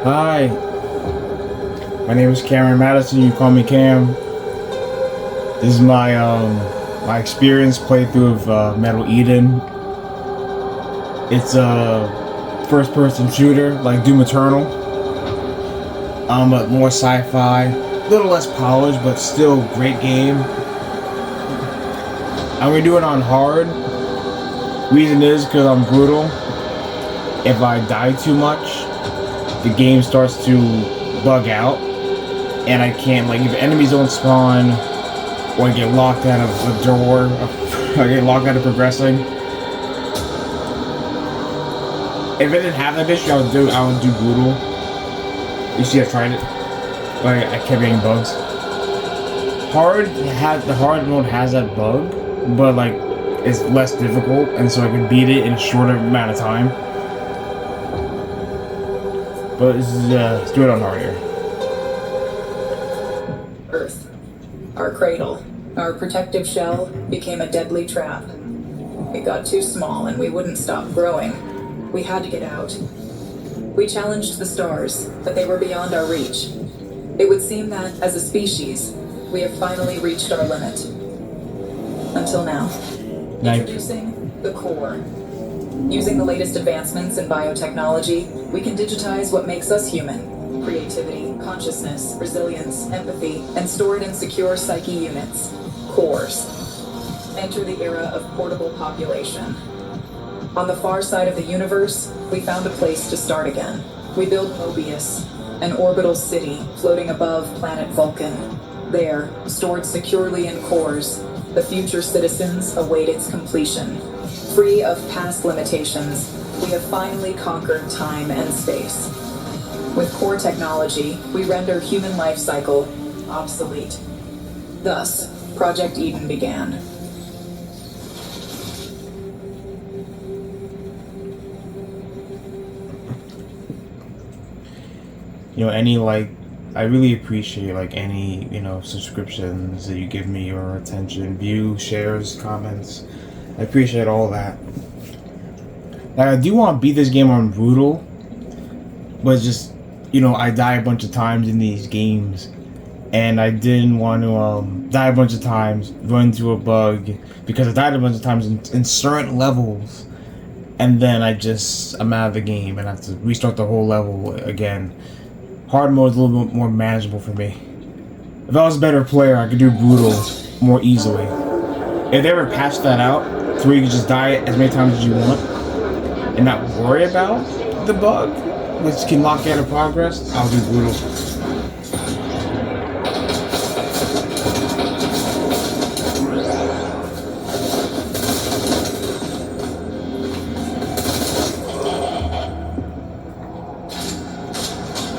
Hi, my name is Cameron Madison. You call me Cam. This is my experience playthrough of Metal Eden. It's a first-person shooter like Doom Eternal, but more sci-fi, a little less polished, but still great game. I'm gonna do it on hard. Reason is because I'm brutal. If I die too much, the game starts to bug out, and I can't, like, if enemies don't spawn, or I get locked out of a door, I get locked out of progressing. If it didn't have that issue, I would do brutal. You see, I tried it, but I kept getting bugs. The hard mode has that bug, but like it's less difficult, and so I can beat it in a shorter amount of time. But let's do it on hard here. Earth, our cradle, our protective shell became a deadly trap. It got too small and we wouldn't stop growing. We had to get out. We challenged the stars, but they were beyond our reach. It would seem that, as a species, we have finally reached our limit. Until now. Introducing the core. Using the latest advancements in biotechnology, we can digitize what makes us human. Creativity, consciousness, resilience, empathy, and store it in secure psyche units. Cores. Enter the era of portable population. On the far side of the universe, we found a place to start again. We built Mobius, an orbital city floating above planet Vulcan. There, stored securely in cores, the future citizens await its completion. Free of past limitations, we have finally conquered time and space. With core technology, we render human life cycle obsolete. Thus, Project Eden began. I really appreciate any subscriptions that you give me, your attention, views, shares, comments. I appreciate all that. I do want to beat this game on brutal, but it's just I die a bunch of times in these games, and I didn't want to die a bunch of times, run into a bug, because I died a bunch of times in certain levels, and then I'm out of the game and I have to restart the whole level again. Hard mode is a little bit more manageable for me. If I was a better player, I could do brutal more easily. If they ever patched that out, to where you can just die as many times as you want, and not worry about the bug, which can lock you out of progress, I'll do brutal.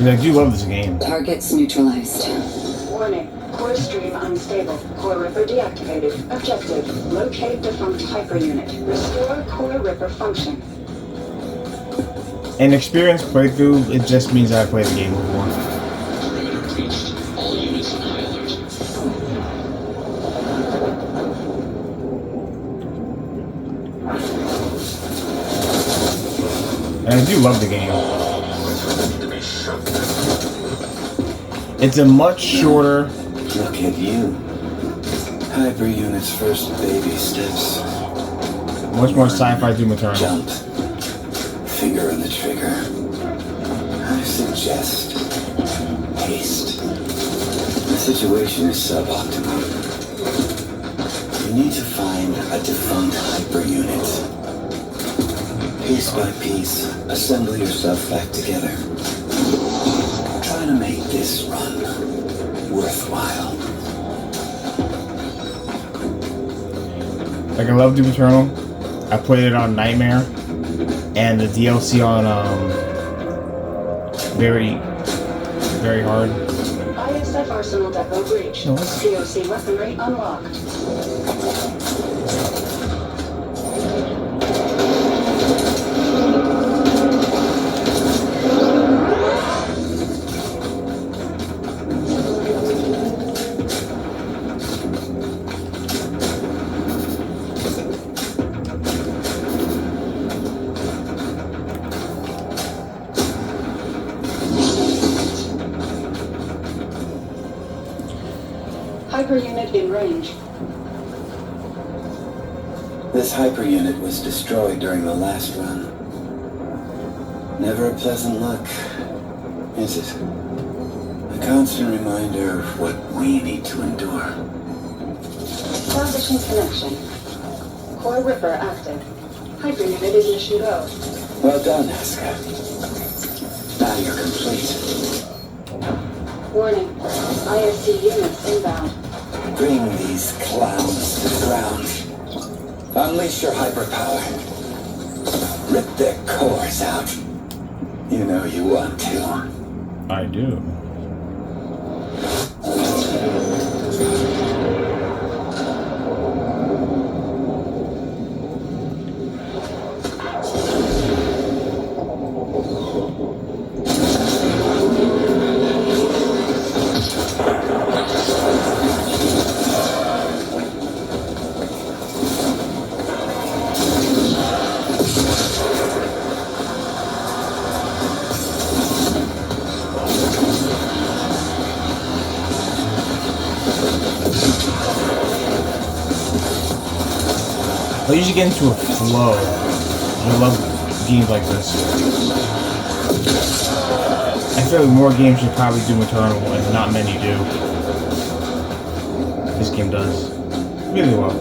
I do love this game. Targets neutralized. Warning. Core stream unstable. Core Ripper deactivated. Objective. Locate defunct hyper unit. Restore Core Ripper function. An experienced playthrough, it just means I played the game before. All units on high alert. And I do love the game. It's a much shorter. Look at you. Hyper unit's first baby steps. Much more sci-fi Doom Eternal. Jump. Finger on the trigger. I suggest haste. The situation is suboptimal. You need to find a defunct hyper unit. Piece by piece, assemble yourself back together. Try to make this run worthwhile. I love Doom Eternal. I played it on Nightmare, and the DLC on very, very hard. ISF Arsenal Depot breached. COC weaponry unlocked. Hyper unit in range. This hyper unit was destroyed during the last run. Never a pleasant look, is it? A constant reminder of what we need to endure. Establishing connection. Core Ripper active. Hyper unit is mission go. Well done, Aska. Now you're complete. Warning. ISC units inbound. Bring these clowns to the ground. Unleash your hyperpower. Rip their cores out. You know you want to. I do. I usually get into a flow. I love games like this. I feel like more games should probably do Eternal, and not many do. This game does really well.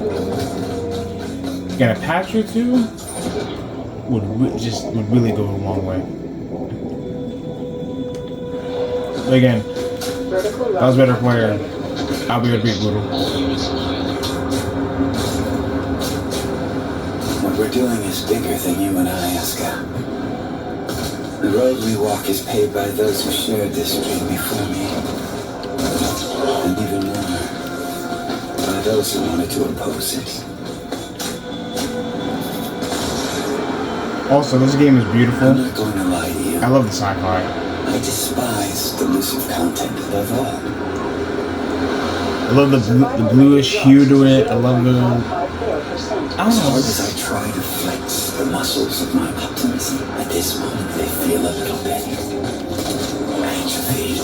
Again, a patch or two would really go a long way. But again, if I was a better player, I'll be able to beat Brutal. What we're doing is bigger than you and I, Aska. The road we walk is paved by those who shared this dream before me. And even more, by those who wanted to oppose it. Also, this game is beautiful. I'm not going to lie to you. I love the sci-fi. I despise delusive content above all. I love the bluish hue to it. I love the... I don't As know. hard as I try to flex the muscles of my optimism, at this moment they feel a little bit atrophied.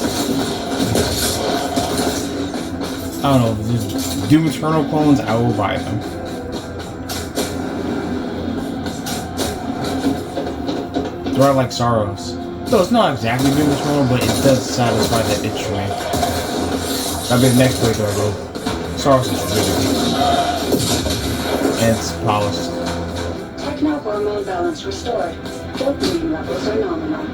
I don't know. Just Doom Eternal clones, I will buy them. Do I like Sorrows? So it's not exactly Doom Eternal, but it does satisfy that itch for me. That'll be the next playthrough I go. Sorrows is really good. And it's polished. Techno-hormone balance restored. Dopamine levels are nominal.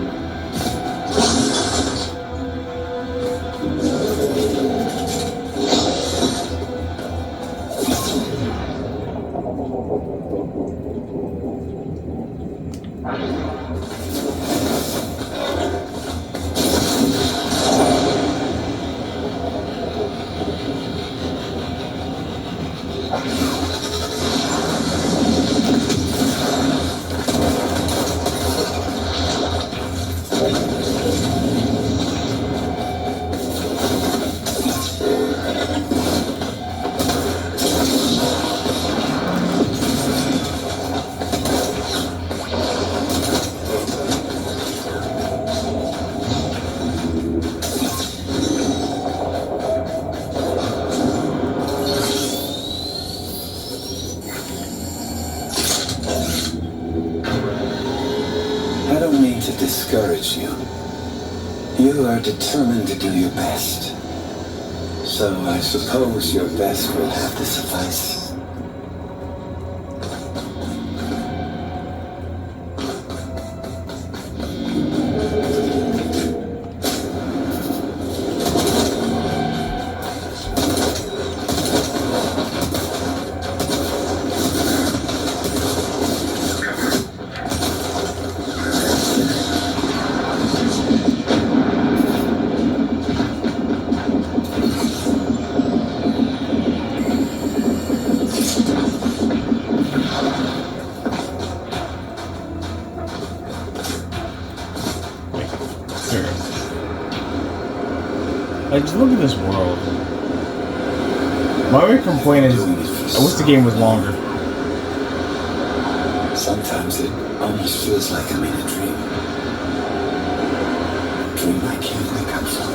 I don't mean to discourage you. You are determined to do your best. So I suppose your best will have to suffice. Like, just look at this world. My only complaint is, I wish the game was longer. Sometimes it almost feels like I'm in a dream. A dream I can't wake up from.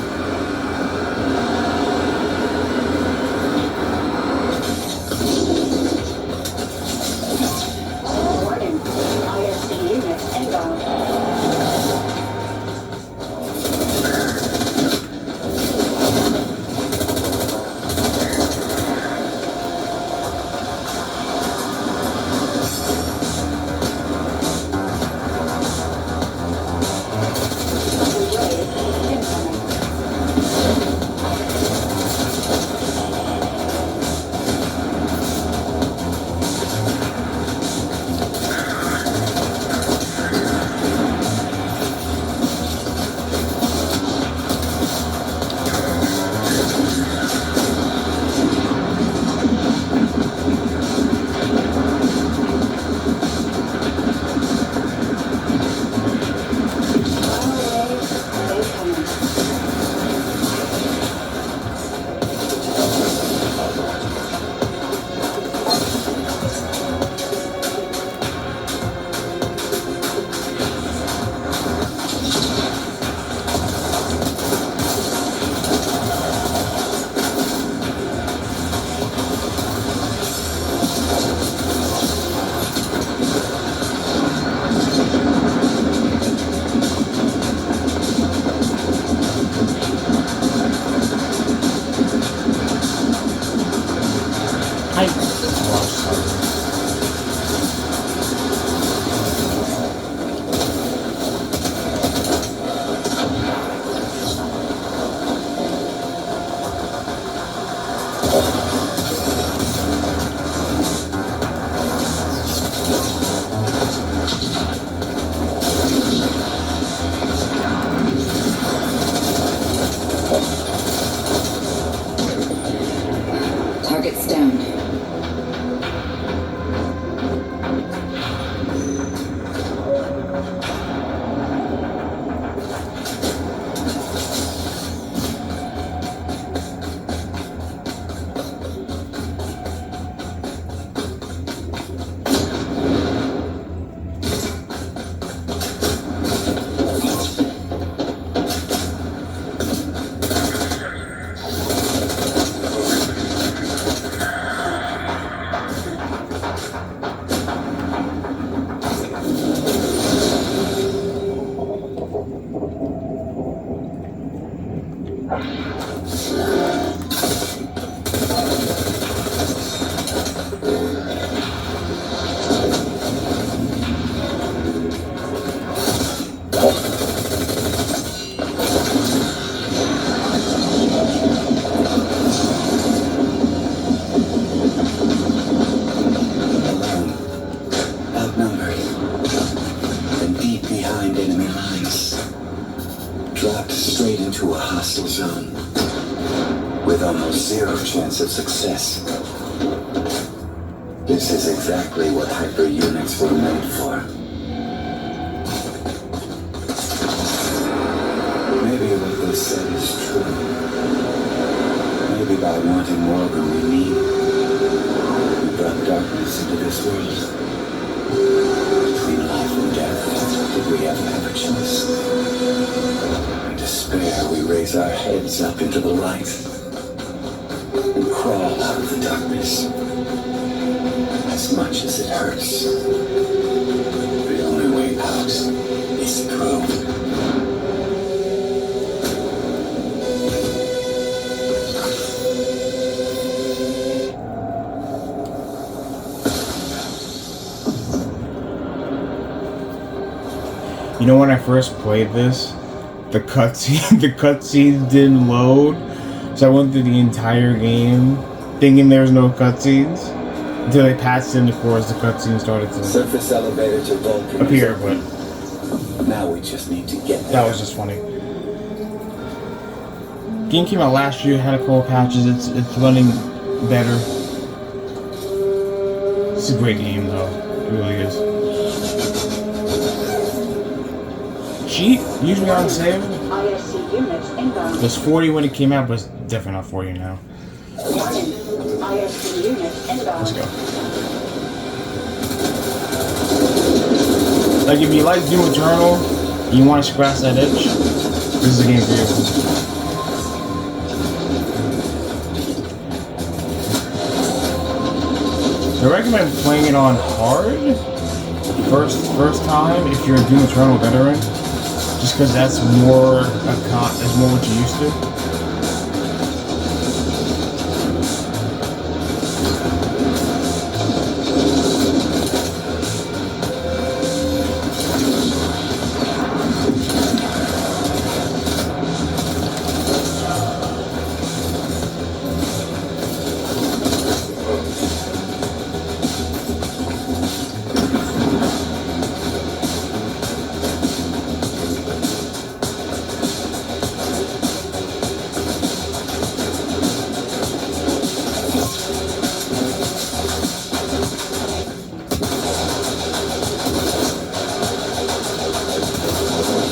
Of success. This is exactly what hyper units were made for. Maybe what they said is true. Maybe by wanting more than we need, we brought darkness into this world. Between life and death, did we ever have a choice? In despair, we raise our heads up into the light. Crawl out of the darkness. As much as it hurts, the only way out is through. You know, when I first played this, the cutscenes didn't load. So I went through the entire game thinking there was no cutscenes until they passed in the course. The cutscene started to Surface elevator to Vulcan appear, but now we just need to get there. That was just funny. Game came out last year, had a couple patches. It's running better. It's a great game, though. It really is. Cheap, usually on sale. ISC units inbound. It was 40 when it came out, but it's definitely not 40 now. Warning. ISC units inbound. Let's go. Like, if you like Doom Eternal, and you want to scratch that itch, this is the game for you. I recommend playing it on hard first time if you're a Doom Eternal veteran, just because that's more what you're used to.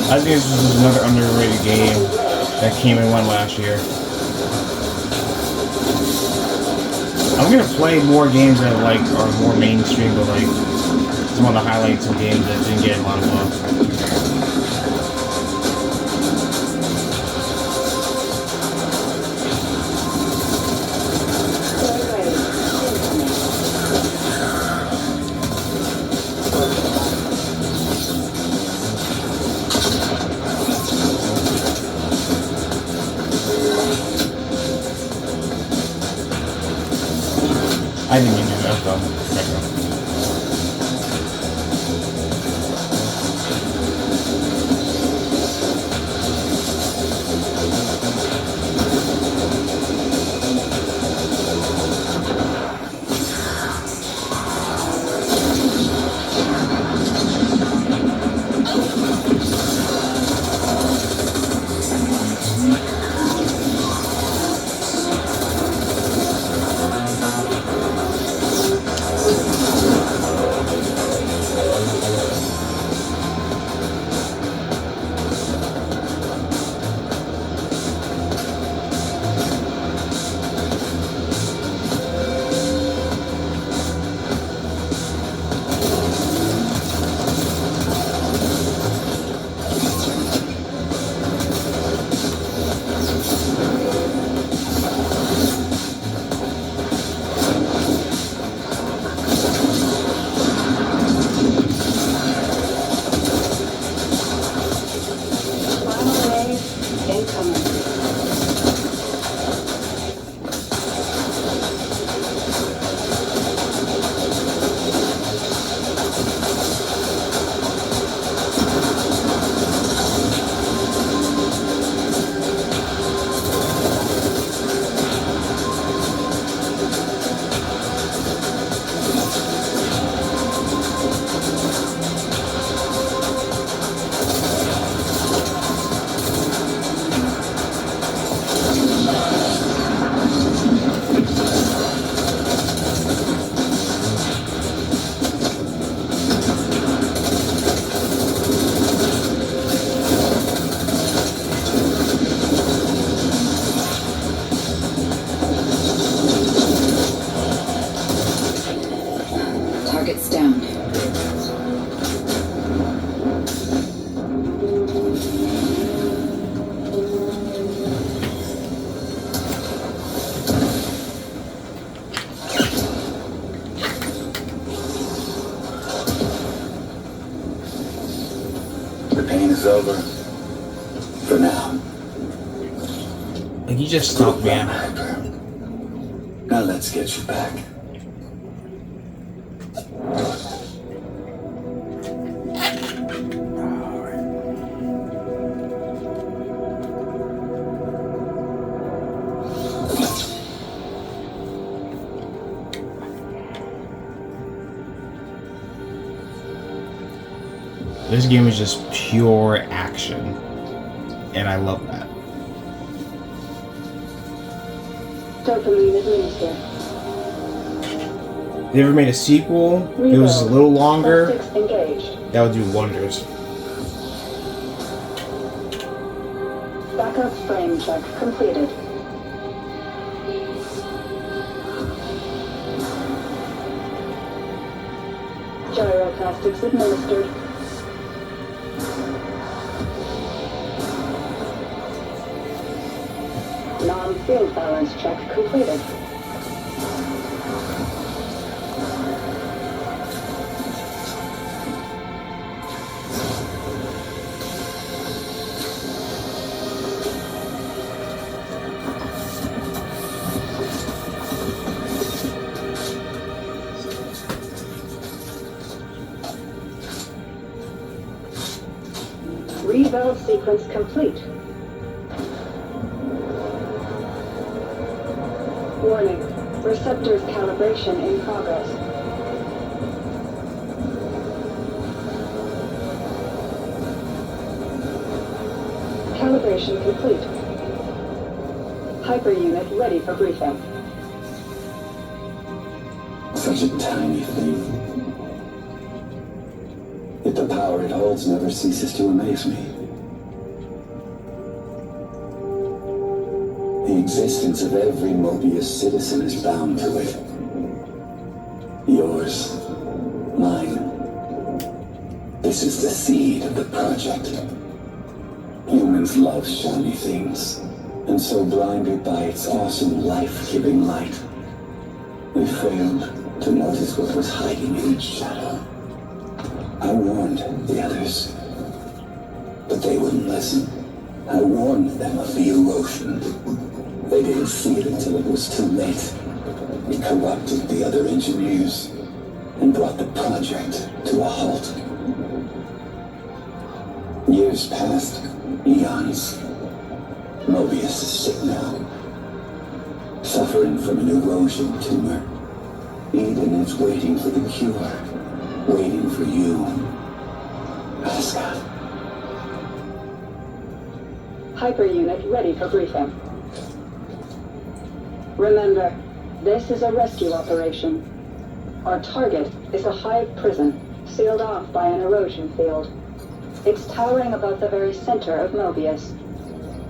I think this was another underrated game that came and went last year. I'm gonna play more games that like are more mainstream, but like some of the highlights of games that didn't get a lot of love. I didn't mean to do that though. For now. Like, you just stopped me out. Hyper. Now let's get you back. This game is just pure action, and I love that. Dopamine administered. If they ever made a sequel, if it was a little longer, Plastics engaged. that would do wonders. Backup frame check completed. Gyroplastics administered. Non-field balance check completed. Rebuild sequence complete. Warning. Receptors calibration in progress. Calibration complete. Hyper unit ready for briefing. Such a tiny thing. Yet the power it holds never ceases to amaze me. The existence of every Mobius citizen is bound to it. Yours, mine. This is the seed of the project. Humans love shiny things, and so blinded by its awesome life-giving light, we failed to notice what was hiding in its shadow. I warned the others, but they wouldn't listen. I warned them of the erosion. They didn't see it until it was too late. It corrupted the other engineers and brought the project to a halt. Years passed, eons. Mobius is sick now, suffering from an erosion tumor. Eden is waiting for the cure, waiting for you, Aska. Hyper unit ready for briefing. Remember, this is a rescue operation. Our target is a hive prison, sealed off by an erosion field. It's towering above the very center of Mobius.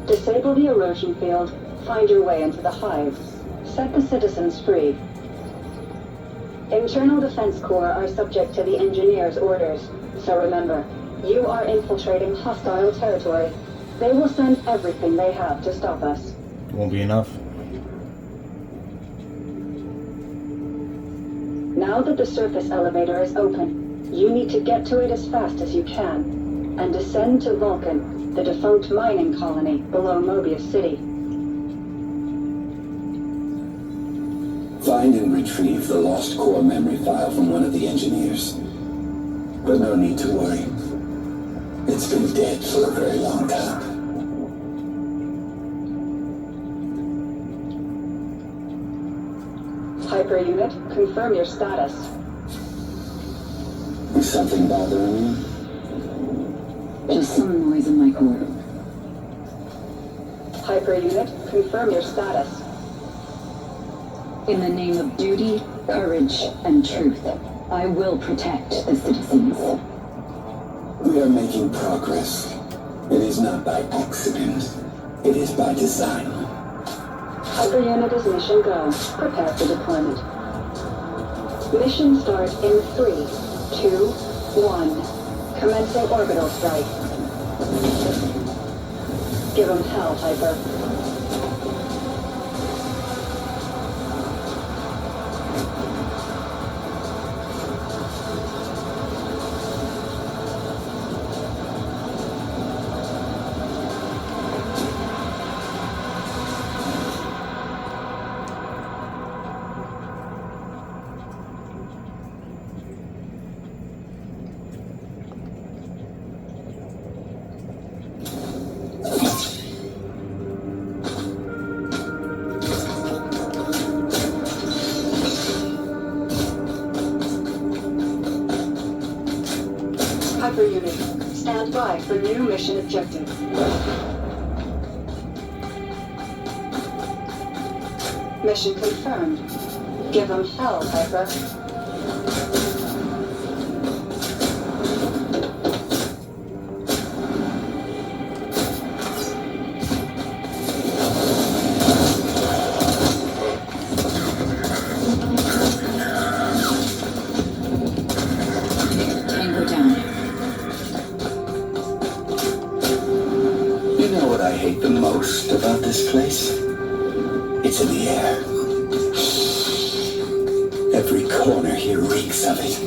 Disable the erosion field, find your way into the hive. Set the citizens free. Internal Defense Corps are subject to the engineers' orders, so remember, you are infiltrating hostile territory. They will send everything they have to stop us. Won't be enough. Now that the surface elevator is open, you need to get to it as fast as you can, and descend to Vulcan, the defunct mining colony below Mobius City. Find and retrieve the lost core memory file from one of the engineers. But no need to worry. It's been dead for a very long time. Hyper unit, confirm your status. Is something bothering you? Just some noise in my core. Hyper unit, confirm your status. In the name of duty, courage, and truth, I will protect the citizens. We are making progress. It is not by accident. It is by design. Hyper unit is mission go. Prepare for deployment. Mission start in 3, 2, 1. Commencing orbital strike. Give 'em hell, Hyper. Stand by for new mission objective. Mission confirmed. Give them hell, Piper. Tango down. You know what I hate the most about this place? It's in the air. Every corner here reeks of it.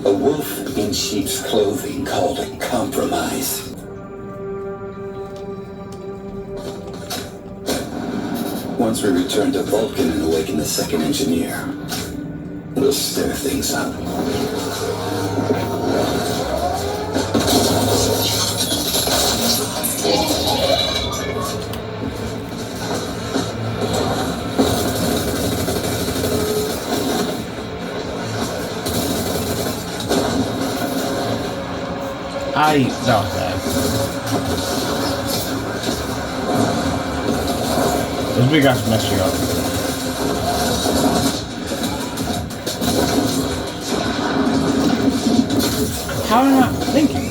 A wolf in sheep's clothing called a compromise. Once we return to Vulcan and awaken the second engineer, we'll stir things up. That was bad. Those big guys mess you up. How am I not thinking?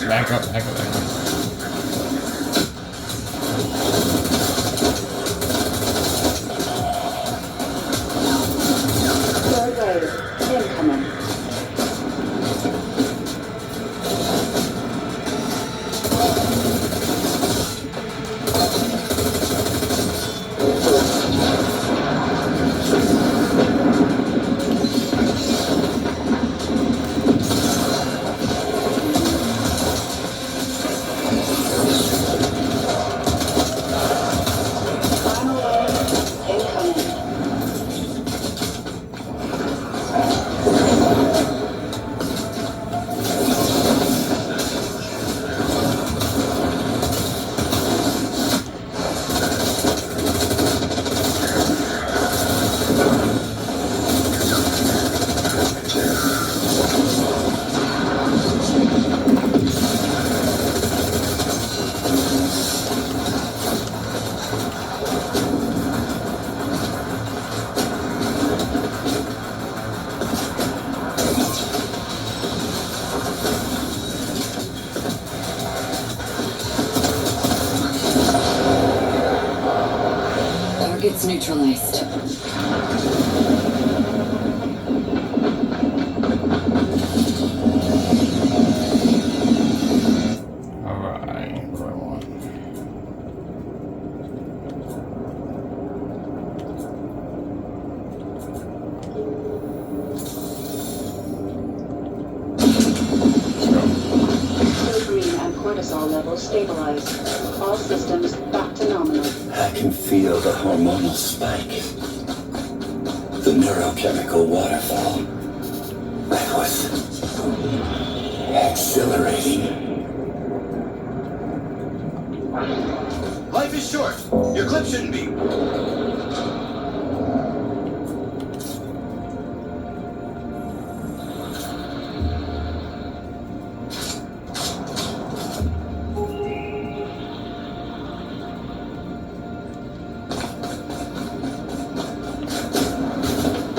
Back up. Third wave, incoming. Final wave, incoming. Target's neutralized. Alright, what do I want? Blue-green and cortisol levels stabilized. All systems back to nominal. I can feel the hormonal spike. The neurochemical waterfall. That was exhilarating. Life is short. Your clip shouldn't be.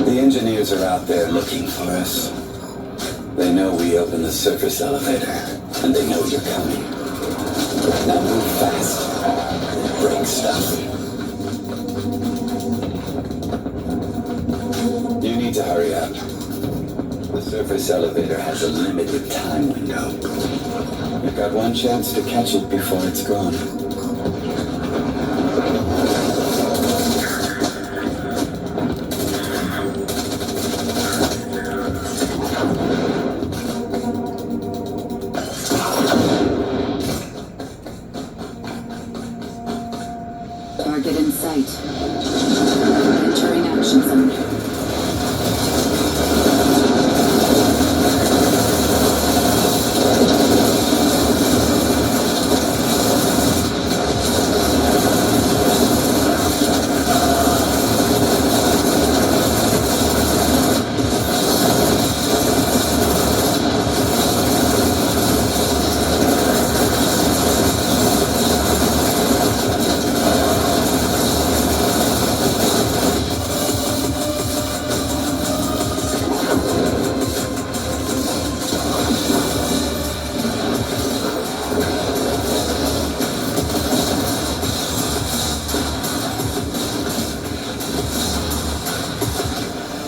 The engineers are out there looking for us. They know we opened the surface elevator, and they know you're coming. Now move fast. Break stuff. You need to hurry up. The surface elevator has a limited time window. You've got one chance to catch it before it's gone. Target in sight. Entering action zone.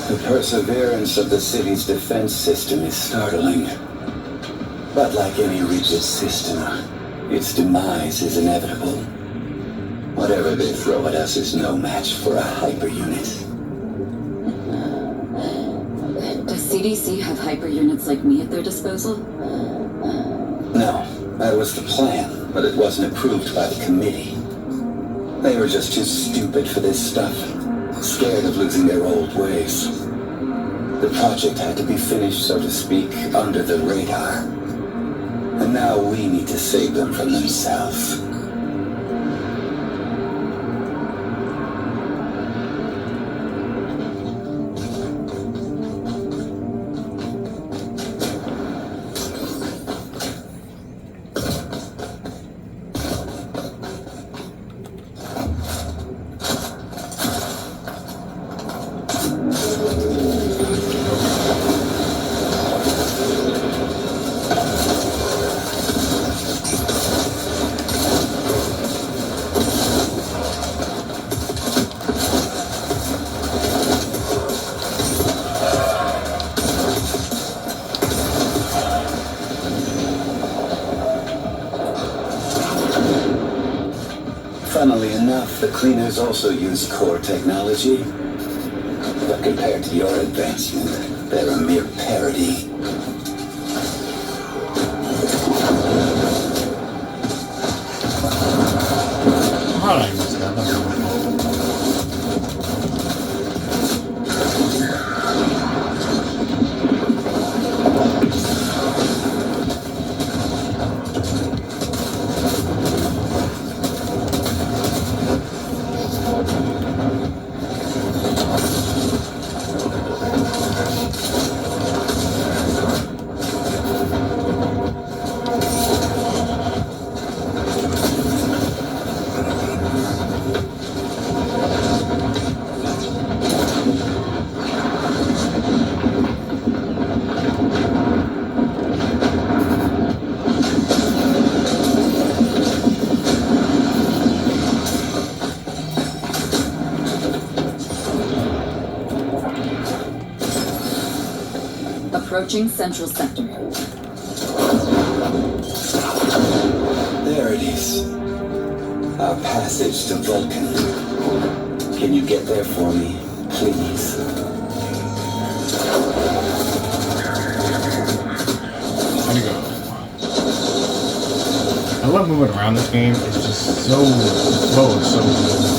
The perseverance of the city's defense system is startling. But like any rigid system, its demise is inevitable. Whatever they throw at us is no match for a hyper unit. Does CDC have hyper units like me at their disposal? No, that was the plan, but it wasn't approved by the committee. They were just too stupid for this stuff, scared of losing their old ways. The project had to be finished, so to speak, under the radar. And now we need to save them from themselves. Funnily enough, the cleaners also use core technology. But compared to your advancement, they're a mere parody. How did I miss that? That's not my fault. Approaching Central Sector. There it is. Our passage to Vulcan. Can you get there for me, please? How'd it go? I love moving around this game. It's just so slow. It's so good.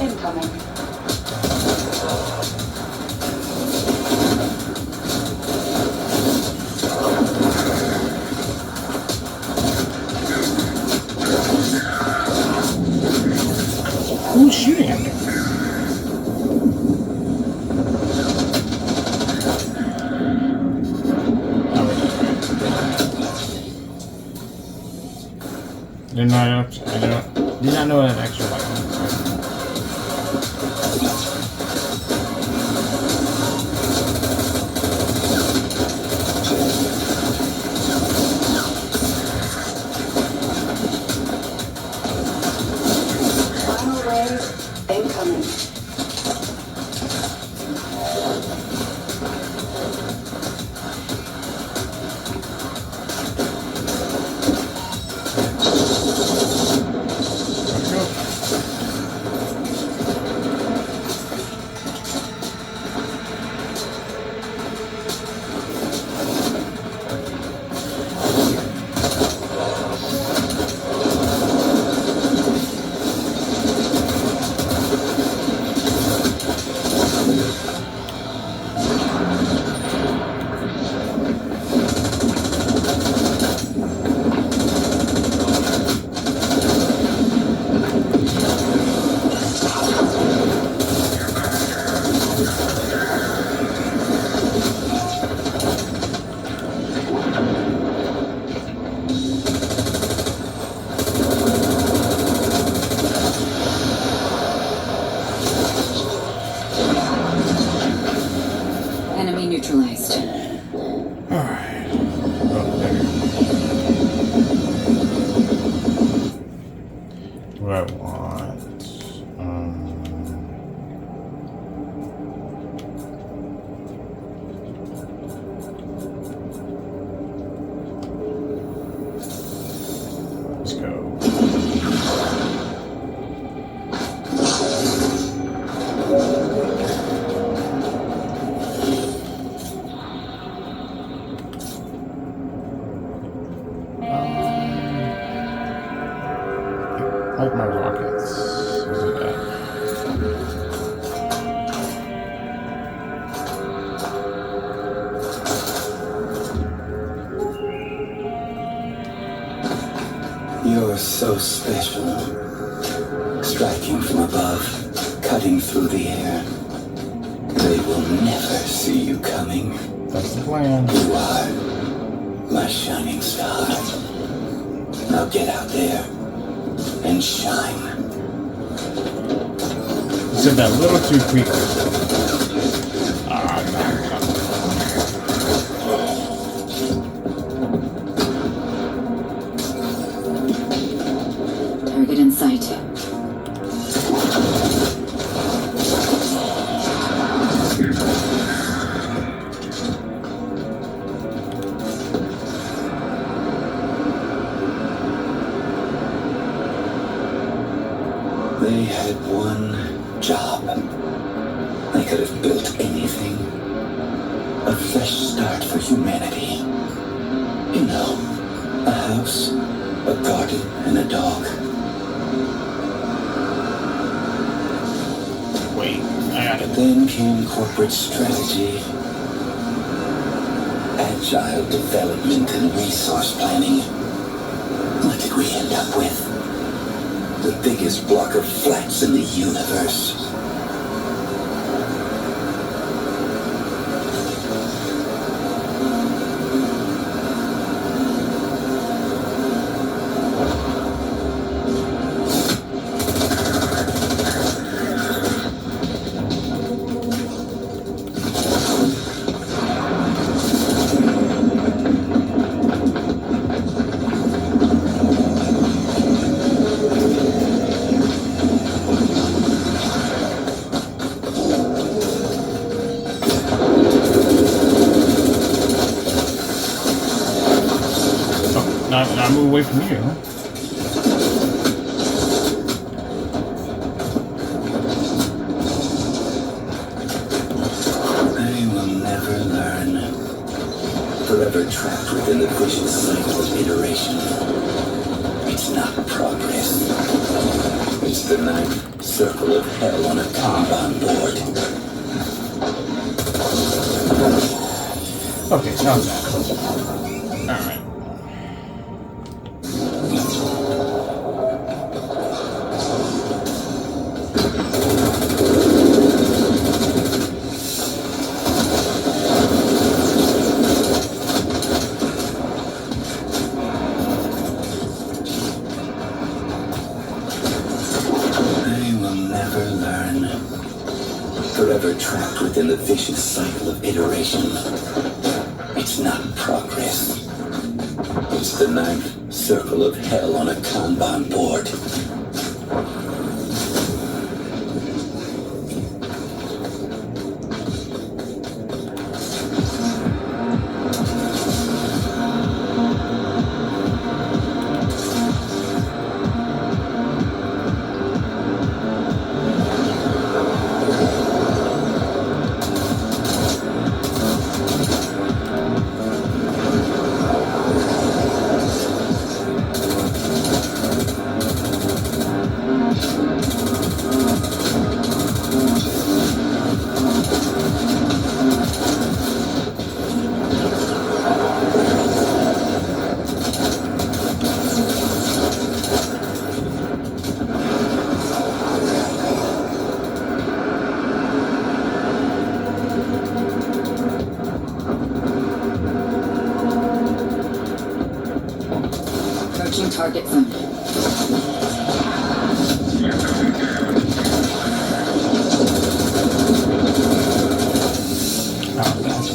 Incoming. Who's shooting at me? Didn't I? Did not know an extra light. Final wave incoming. Enemy neutralized. Alright. Oh, there. What I want. Let's go. Like my rockets. Let's do that. You're so special. Striking from above, cutting through the air. They will never see you coming. That's the plan. You are my shining star. Now get out there and shine. You said that a little too quickly. Ah, no. Target in sight. They had one job. They could have built anything. A fresh start for humanity. You know, a house, a garden, and a dog. Wait, I got But it. then came corporate strategy. Agile development and resource planning. What did we end up with? The biggest block of flats in the universe. Now move away from you. They will never learn. Forever trapped within the vicious cycle of iteration. It's not progress. It's the ninth circle of hell on a Kanban board. Okay, now that. Alright. forever trapped within the vicious cycle of iteration. It's not progress. It's the ninth circle of hell on a Kanban board. Approaching target zone. Oh, gotcha.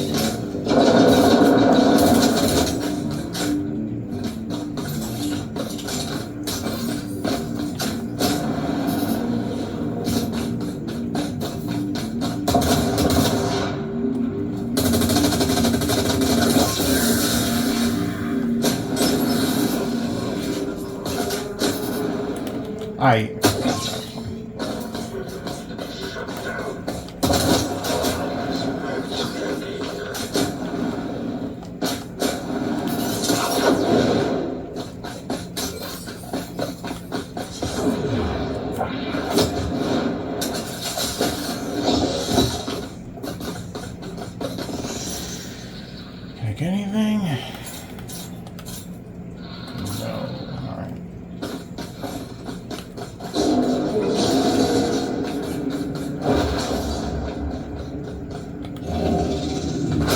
I pick anything? No. Alright.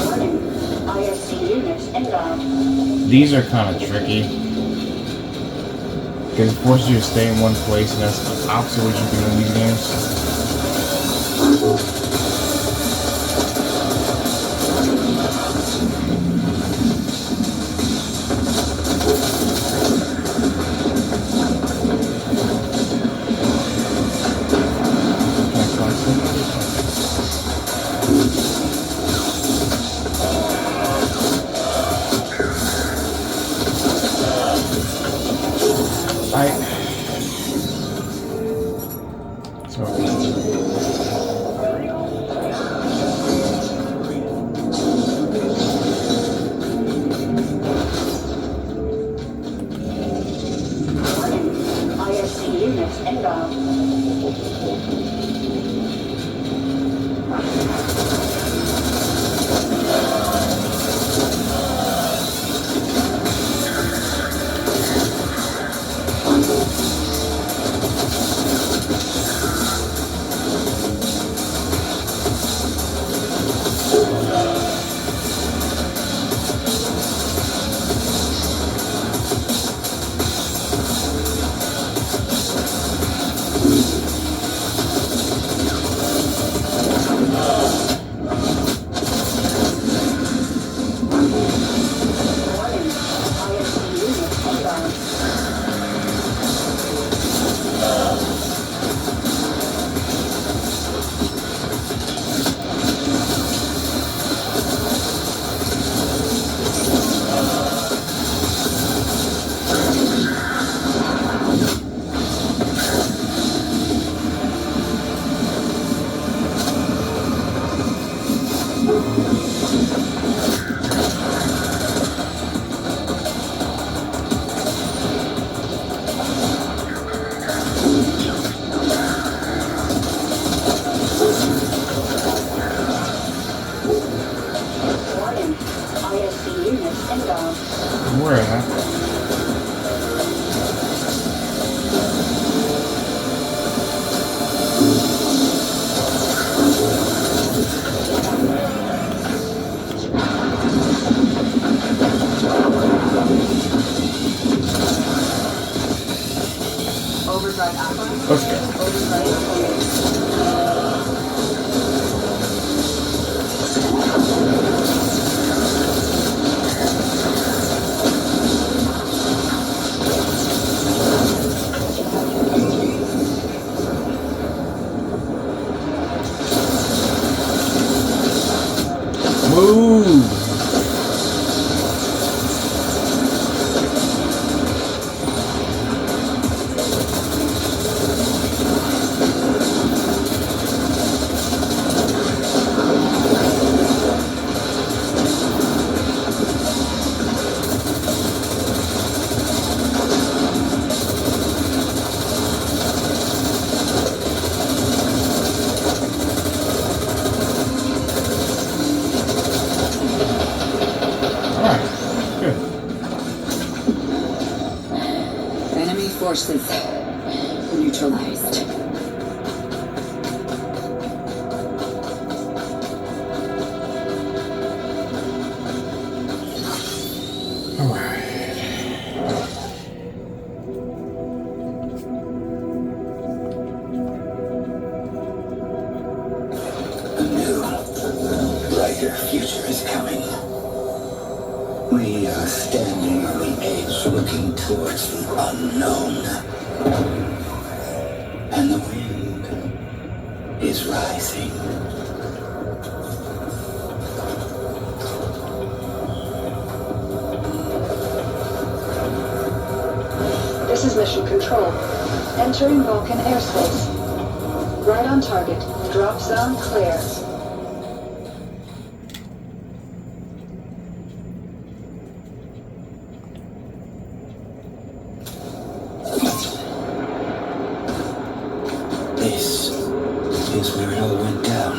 Warning. ISC units inbound. These are kind of tricky because it forces you to stay in one place, and that's the opposite of what you do in these games. Can I find something? So Warning. ISC units inbound. Warning. ISC units inbound. Warning. ISC units inbound. where at? Overdrive Aska. Let's go. Overdrive. Move! Enemy forces neutralized. A new, brighter future is coming. We are standing on the edge looking towards the unknown. And the wind is rising. This is Mission Control. Entering Vulcan airspace. Right on target. Drop zone clear. This is where it all went down.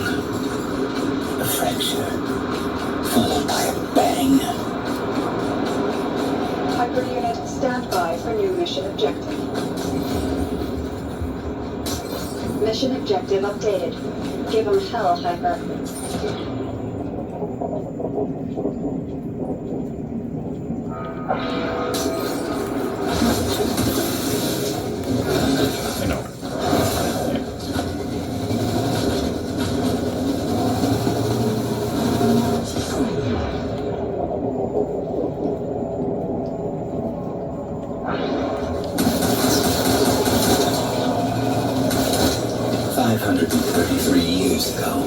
A fracture, followed by a bang. Hyper unit, stand by for new mission objective. Mission objective updated. Give 'em hell, Hyper. I know. 533 years ago,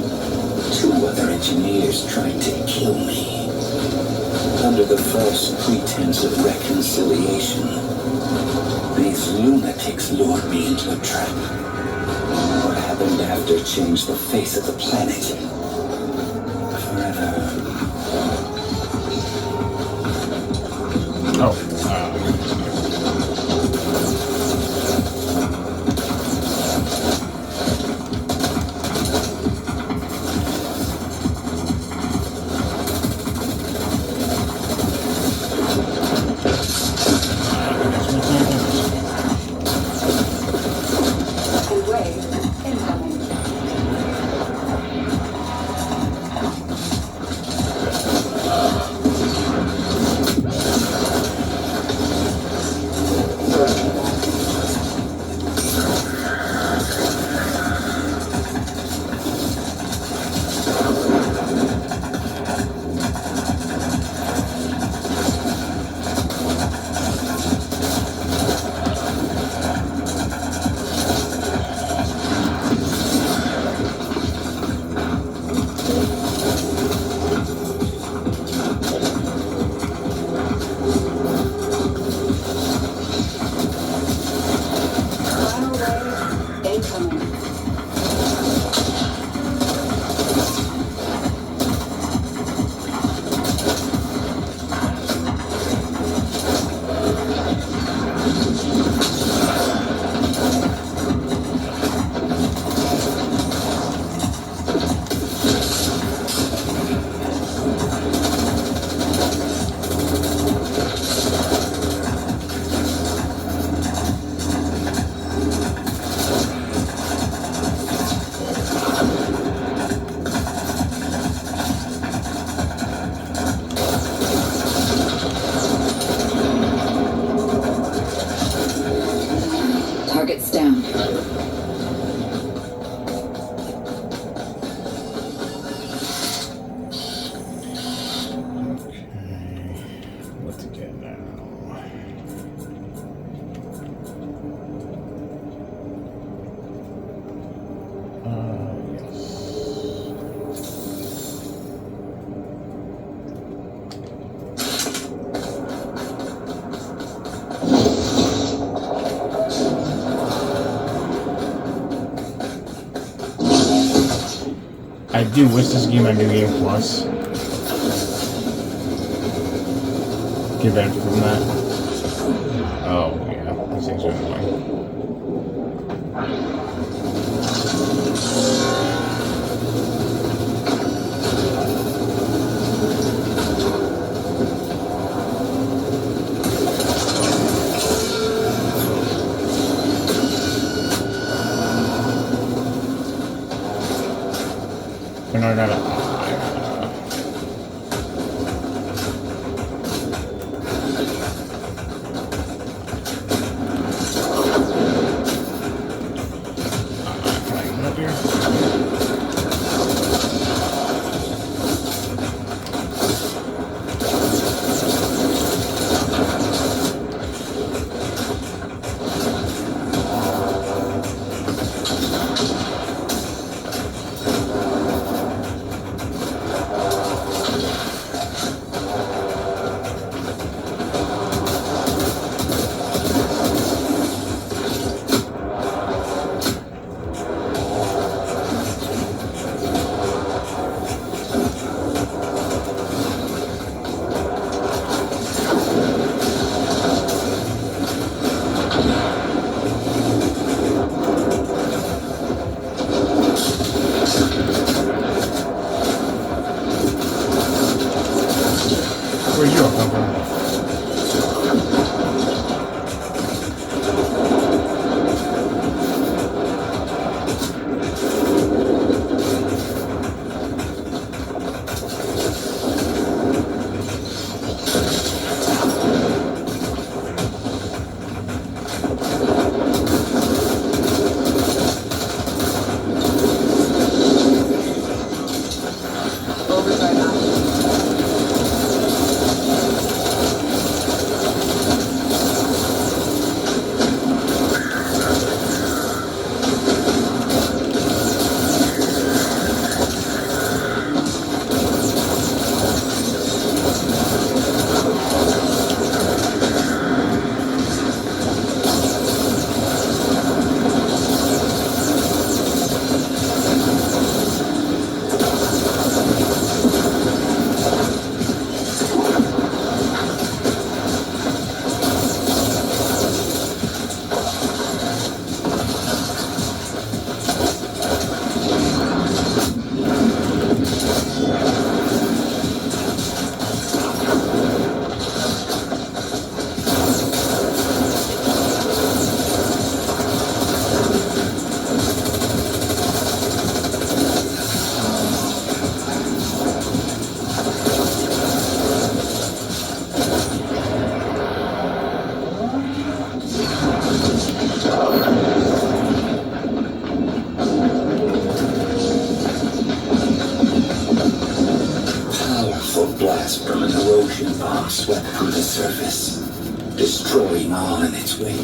2 other engineers tried to kill me. Under the false pretense of reconciliation, these lunatics lured me into a trap. What happened after changed the face of the planet forever. Oh. 'Em I do wish this game had New Game Plus. Get benefit from that. Oh, yeah. These things are annoying. And I gotta. Can I get up here? Where'd you all come from? Overdrive active. Blast from an erosion bomb swept through the surface, destroying all in its wake.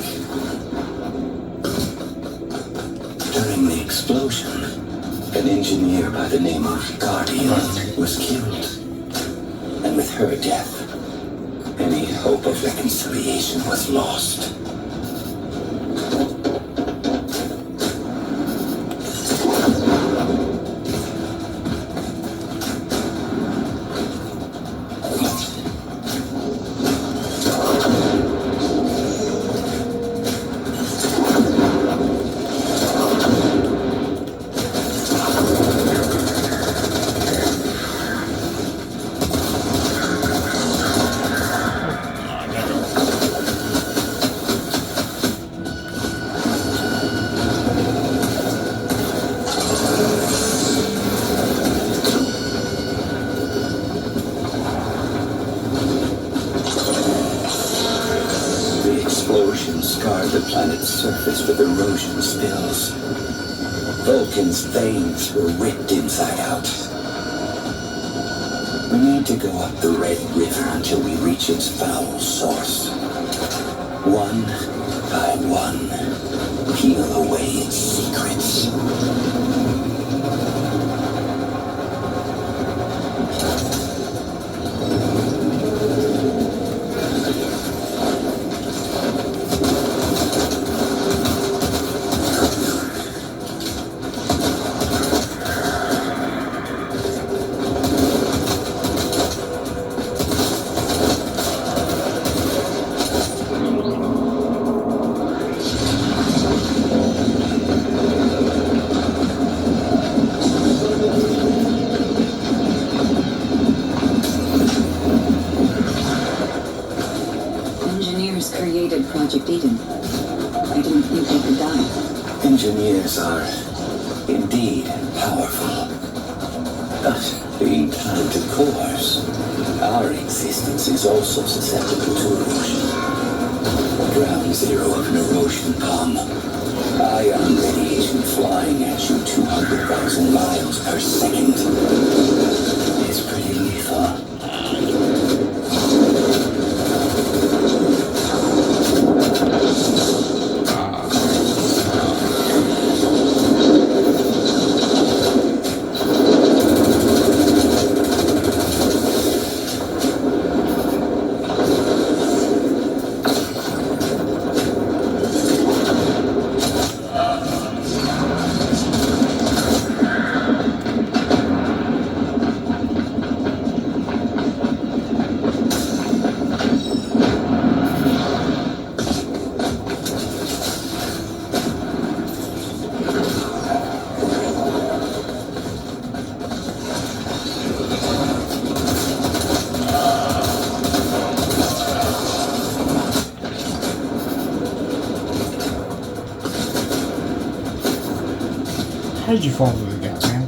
During the explosion, an engineer by the name of Guardian was killed. And with her death, any hope of reconciliation was lost. Scarred the planet's surface with erosion spills. Vulcan's veins were ripped inside out. We need to go up the Red River until we reach its foul source. One by one, peel away its secrets. years are indeed powerful. But being tied to cores, our existence is also susceptible to erosion. Ground zero of an erosion bomb. Ion radiation flying at you 200,000 miles per second. It's pretty lethal. How did you fall through the gap, man?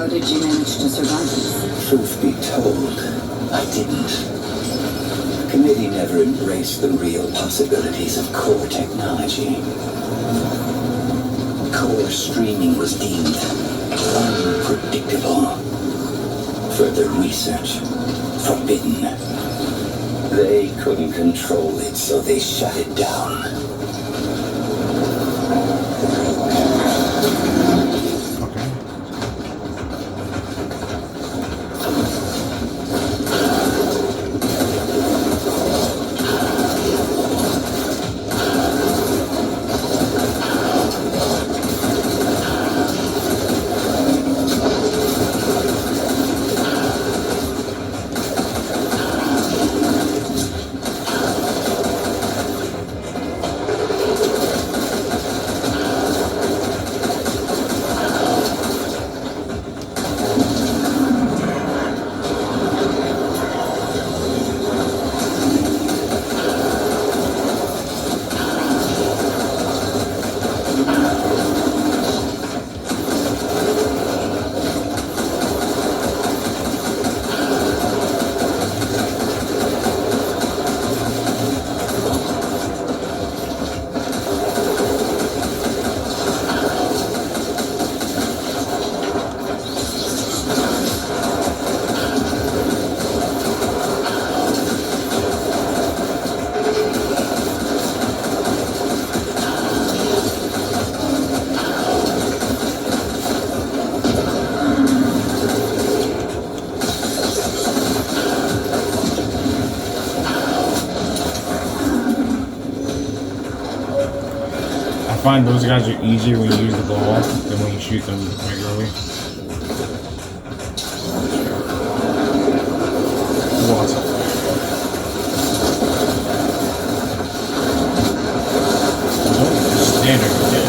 Did you manage to survive? Truth be told, I didn't. The committee never embraced the real possibilities of core technology. Core streaming was deemed unpredictable. Further research forbidden. They couldn't control it, so they shut it down. I find those guys are easier when you use the ball than when you shoot them regularly. What? Xander, you did.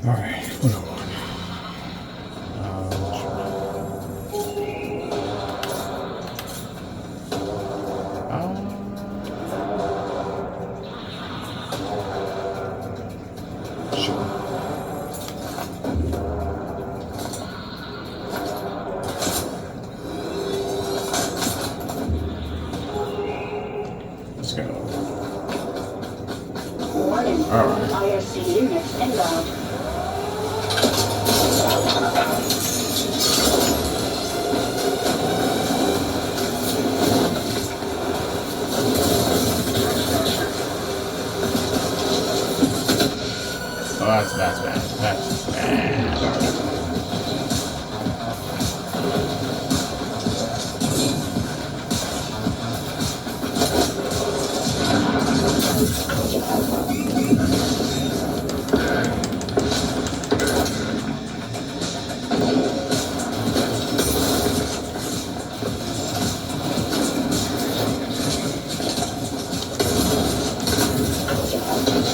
Alright, what do I want? Sure. Let's go. Warning. Alright. ISC units inbound. Oh, that's bad. That's bad.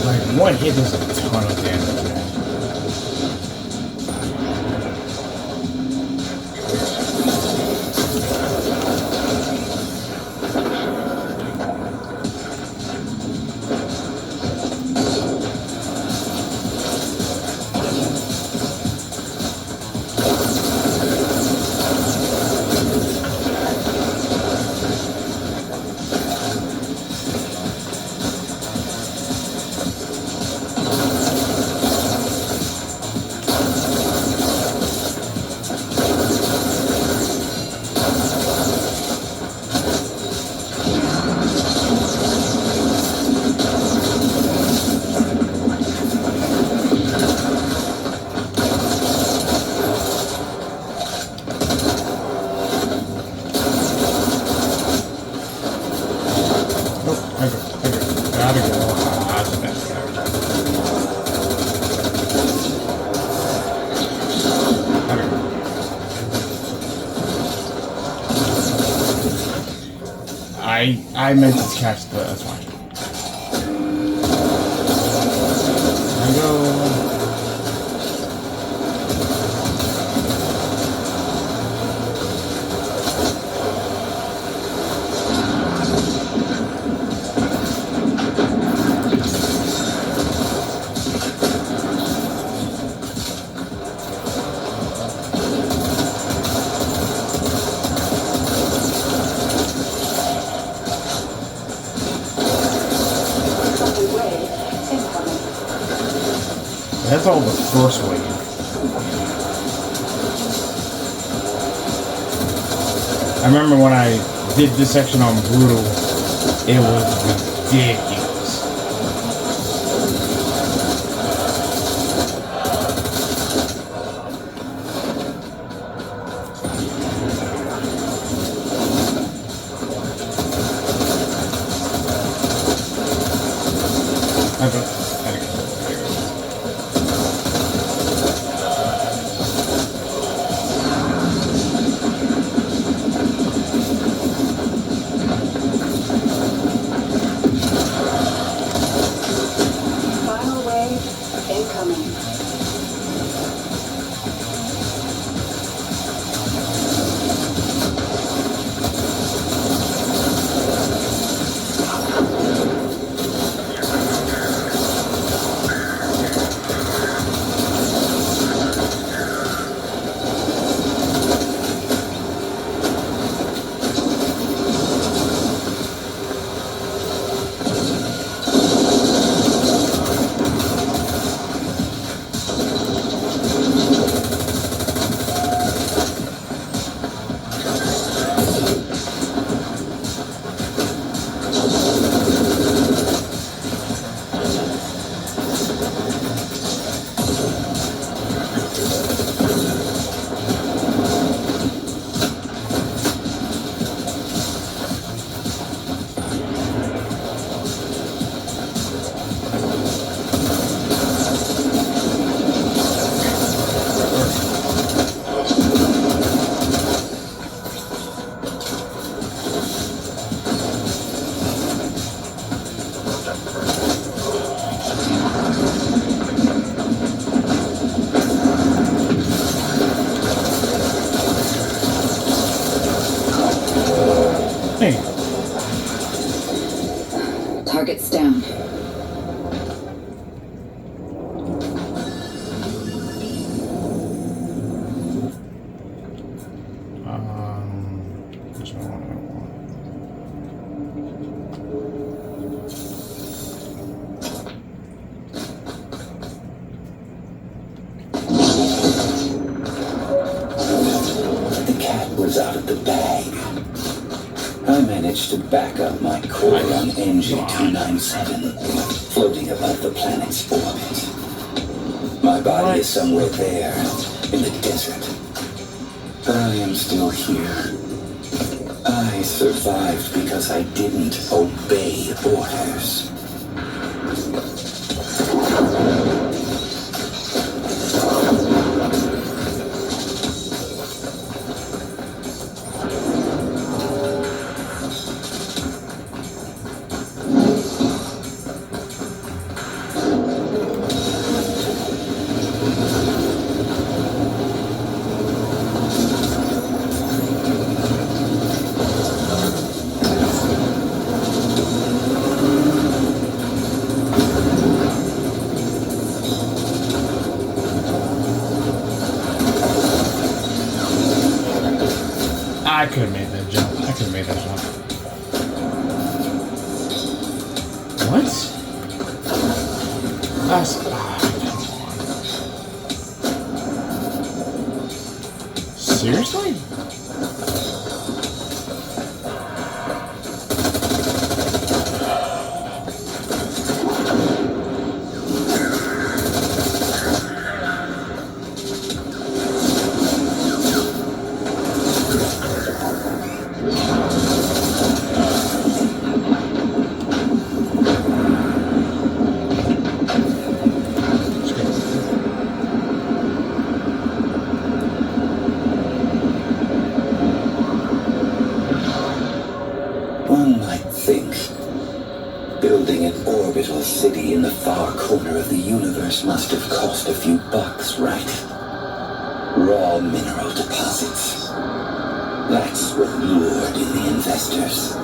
Like, one hit does a ton of damage, man. Gotta go. That's the best guy. Gotta go. I meant to catch the. That's fine. I go. That's all the first wave. I remember when I did this section on Brutal, it was ridiculous. incoming. Hey, Target's down. which one do I want? The cat was out of the bag. I managed to back up my core on NG-297, floating above the planet's orbit. My body is somewhere there, in the desert. But I am still here. I survived because I didn't obey orders. I could have made that jump. I could have made that jump. What? That's... Seriously? One might think building an orbital city in the far corner of the universe must have cost a few bucks, right? Raw mineral deposits. That's what lured in the investors.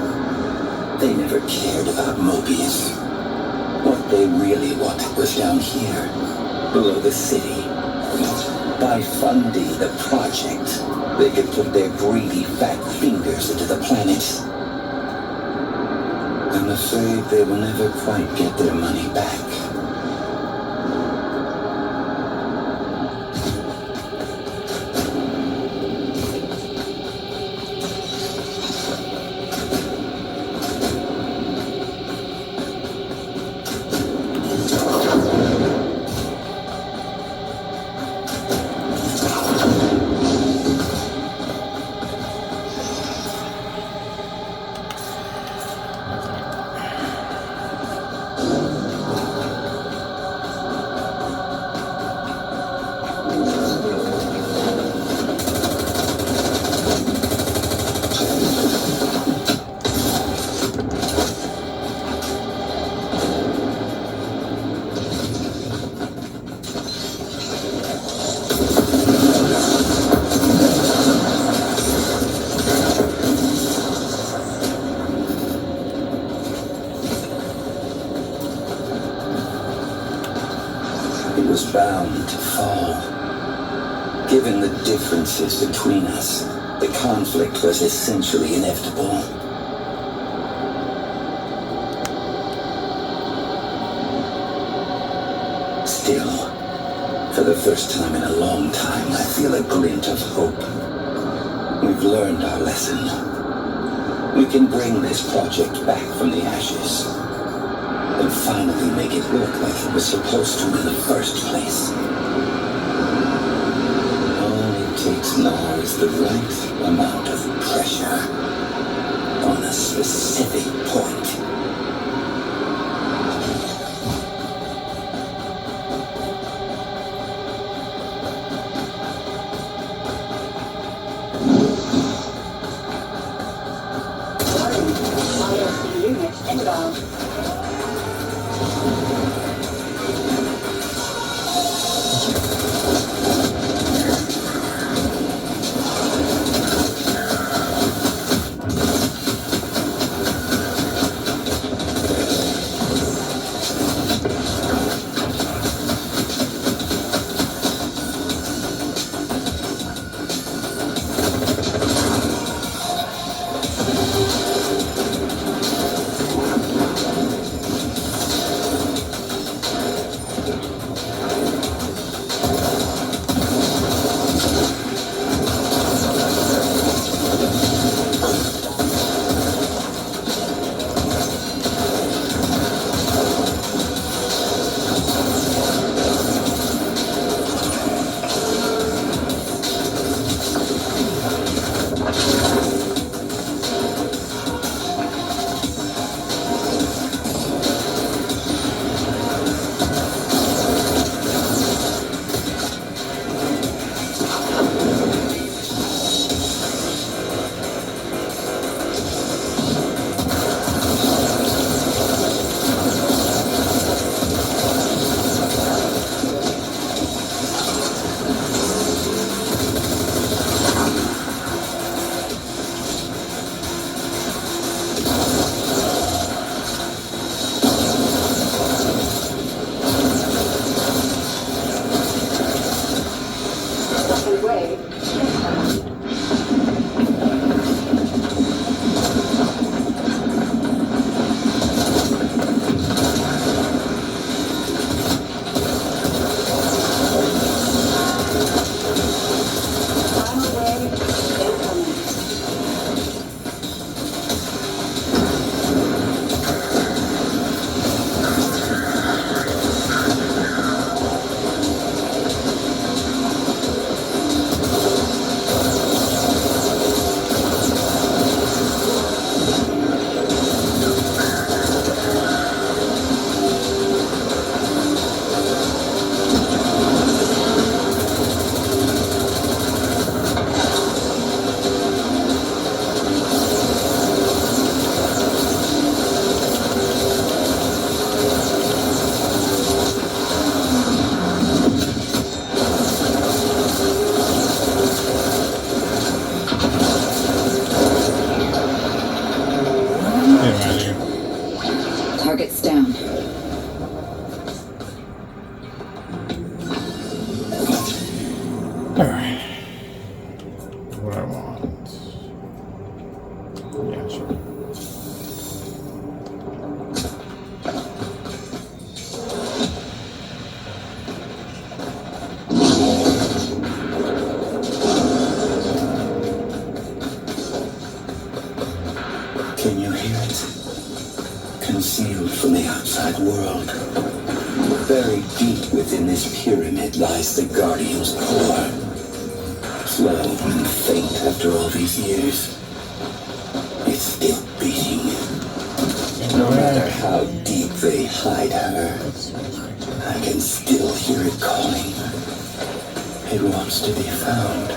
They never cared about Mobius. What they really wanted was down here, below the city. By funding the project, they could put their greedy fat fingers into the planet. I'm afraid they will never quite get their money back. It was bound to fall. Given the differences between us, the conflict was essentially inevitable. Still, for the first time in a long time, I feel a glint of hope. We've learned our lesson. We can bring this project back from the ashes and finally make it look like it was supposed to in the first place. All it takes now is the right amount of pressure on a specific point. Targets down. Alright. What I want. Yeah, sure. Can you hear it? Concealed from the outside world. Buried deep within this pyramid lies the Guardian's core. Slow and faint after all these years. It's still beating. No matter how deep they hide her, I can still hear it calling. It wants to be found.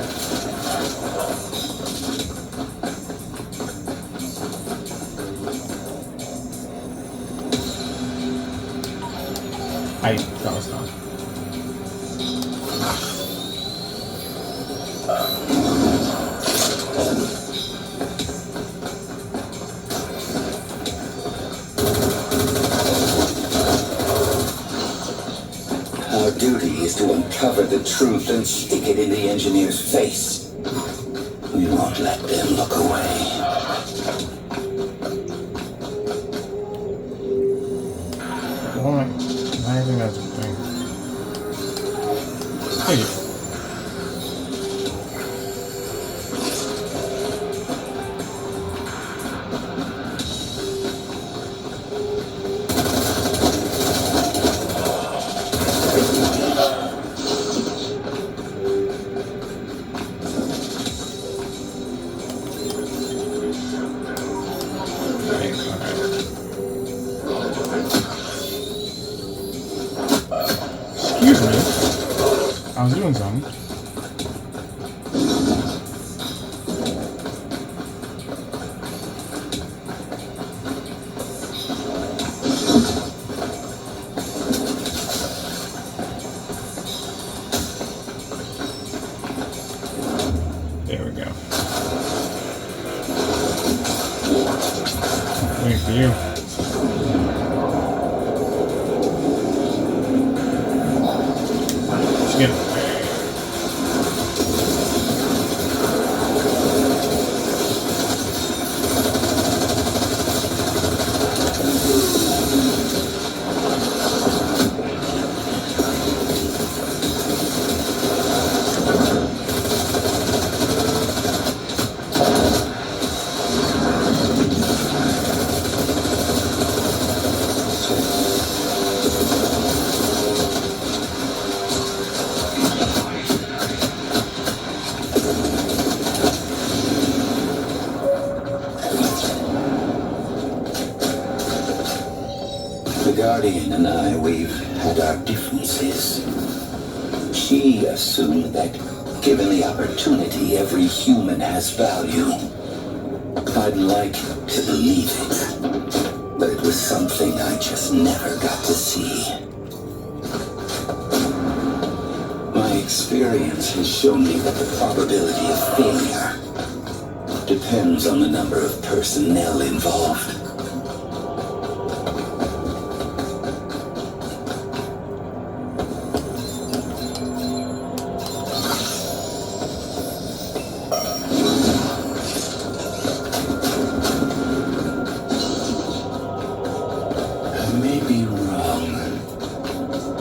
That was not. How Our duty is to uncover the truth and stick it in the engineer's face. We won't let them look away. Hold on. I think that's a thing. Hey. Excuse me. I was doing something. There we go. Wait for you. Skip. The Guardian and I, we've had our differences. She assumed that, given the opportunity, every human has value. I'd like to believe it, but it was something I just never got to see. My experience has shown me that the probability of failure depends on the number of personnel involved.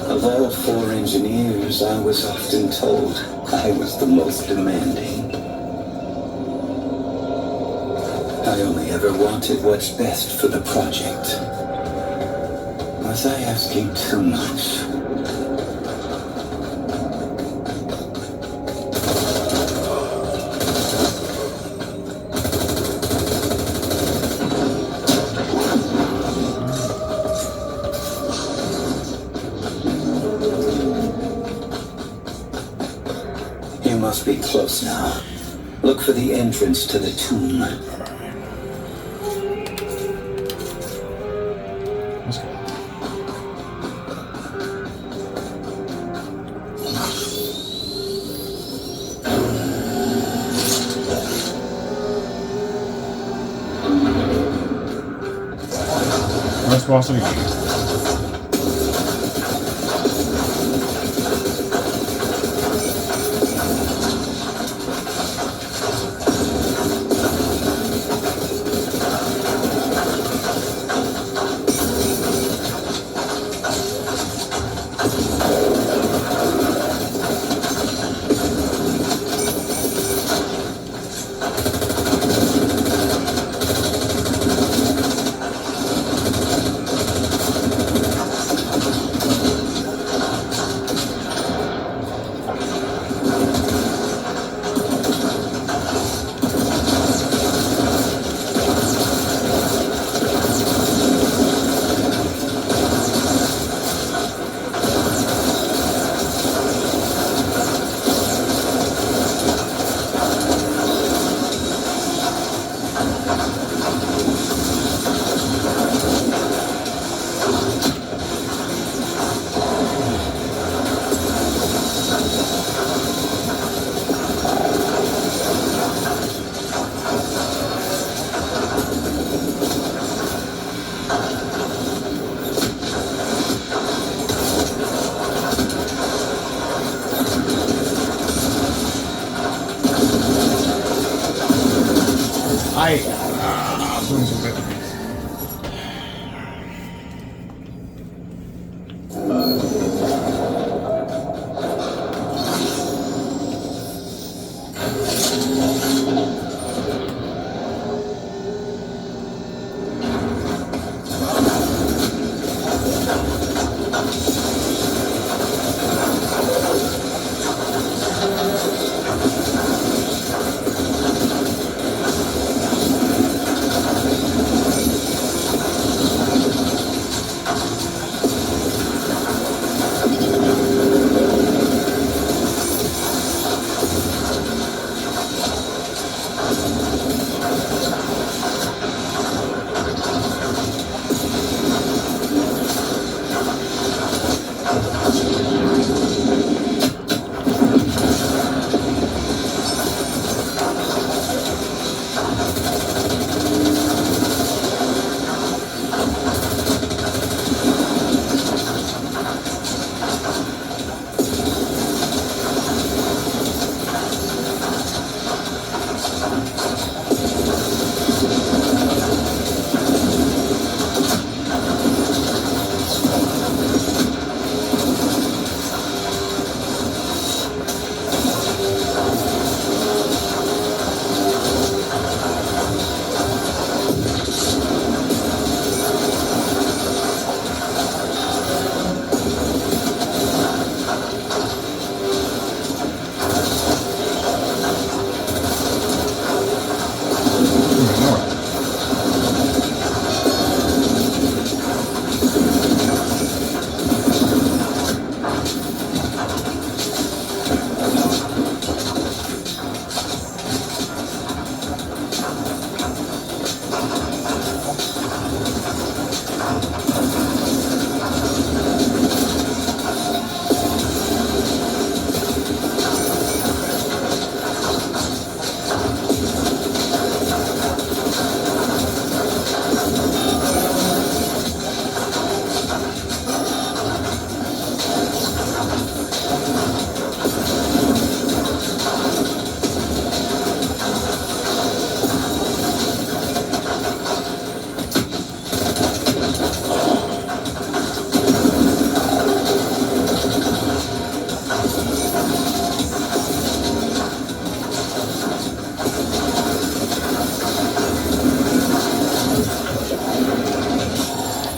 Of all 4 engineers, I was often told I was the most demanding. I only ever wanted what's best for the project. Was I asking too much? You must be close now. Look for the entrance to the tomb. Let's go. Where's supposed to be? I'm doing so good.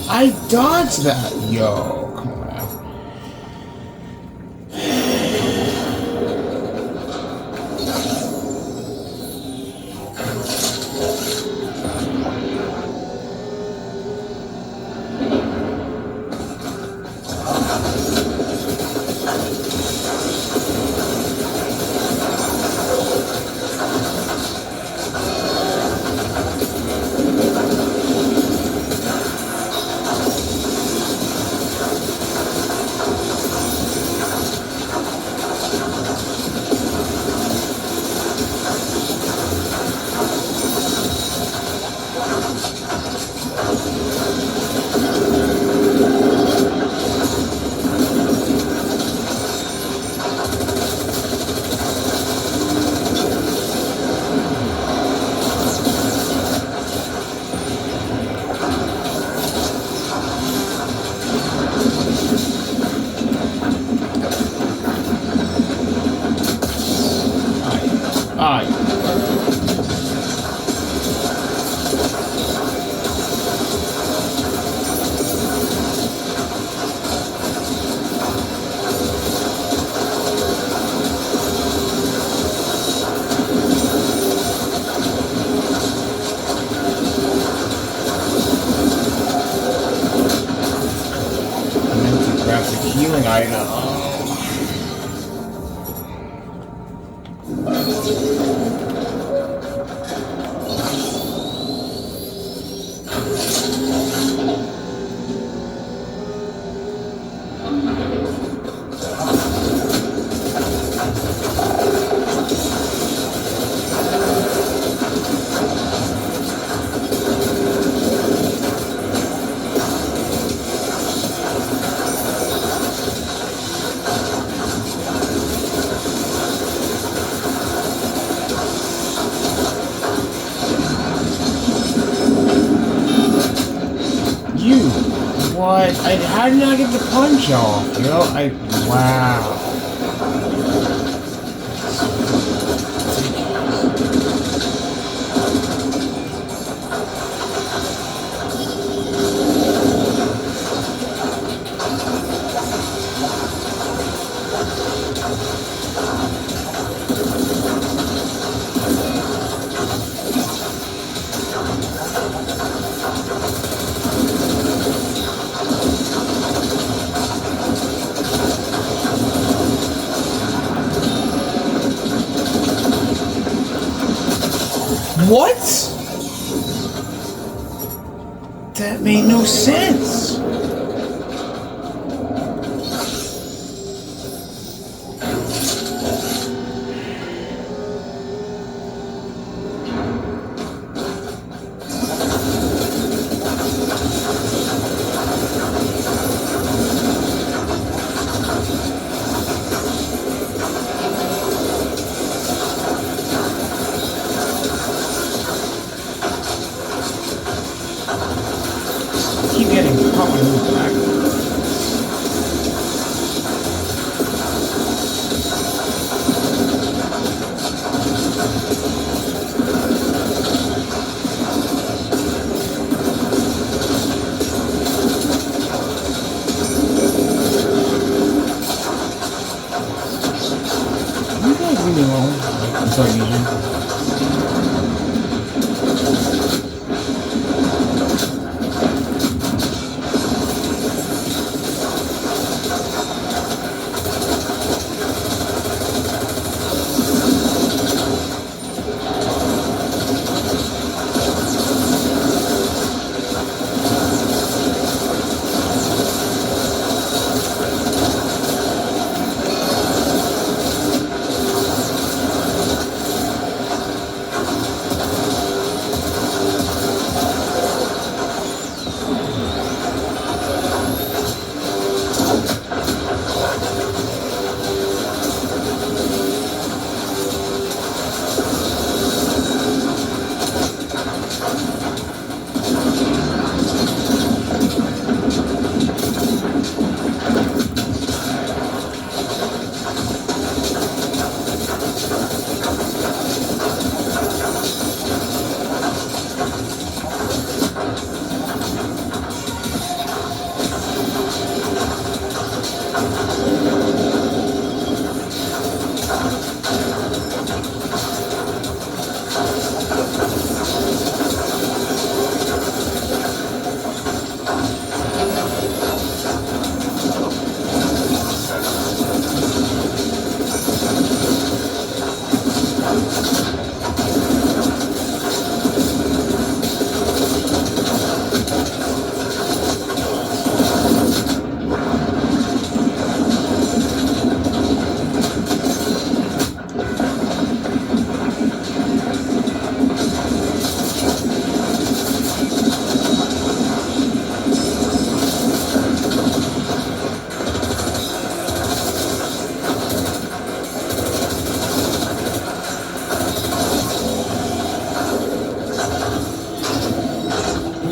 I dodged that, yo. Come on, man. Healing item. how did I get the punch off? You know, wow. What? That made no sense. Keep getting caught in the back. You guys leave me alone. I'm sorry, Nijin.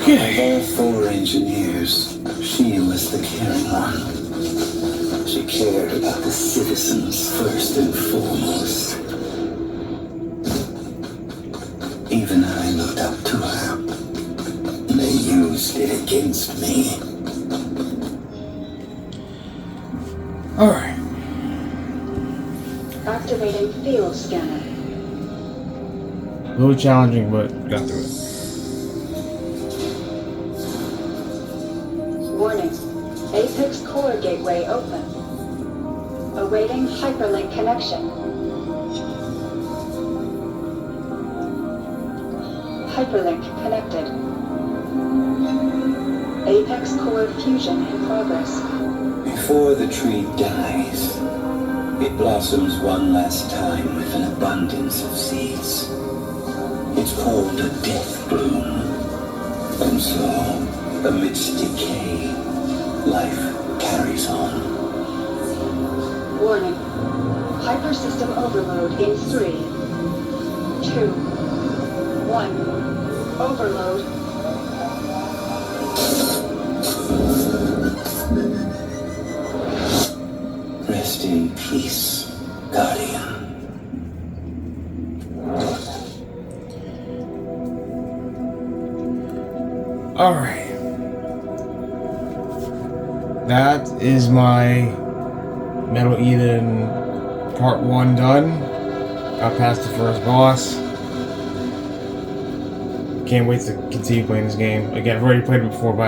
Of our 4 engineers, she was the caring one. She cared about the citizens first and foremost. Even I looked up to her. They used it against me. Alright. Activating field scanner. A little challenging, but got through it. Warning. Apex core gateway open. Awaiting hyperlink connection. Hyperlink connected. Apex core fusion in progress. Before the tree dies, it blossoms one last time with an abundance of seeds. It's called a death bloom. And so, amidst decay, life carries on. Warning. Hypersystem overload in 3, 2, 1. Overload. in peace, Guardian. Alright. That is my Metal Eden Part 1 done. Got past the first boss. Can't wait to continue playing this game. Again, I've already played it before, but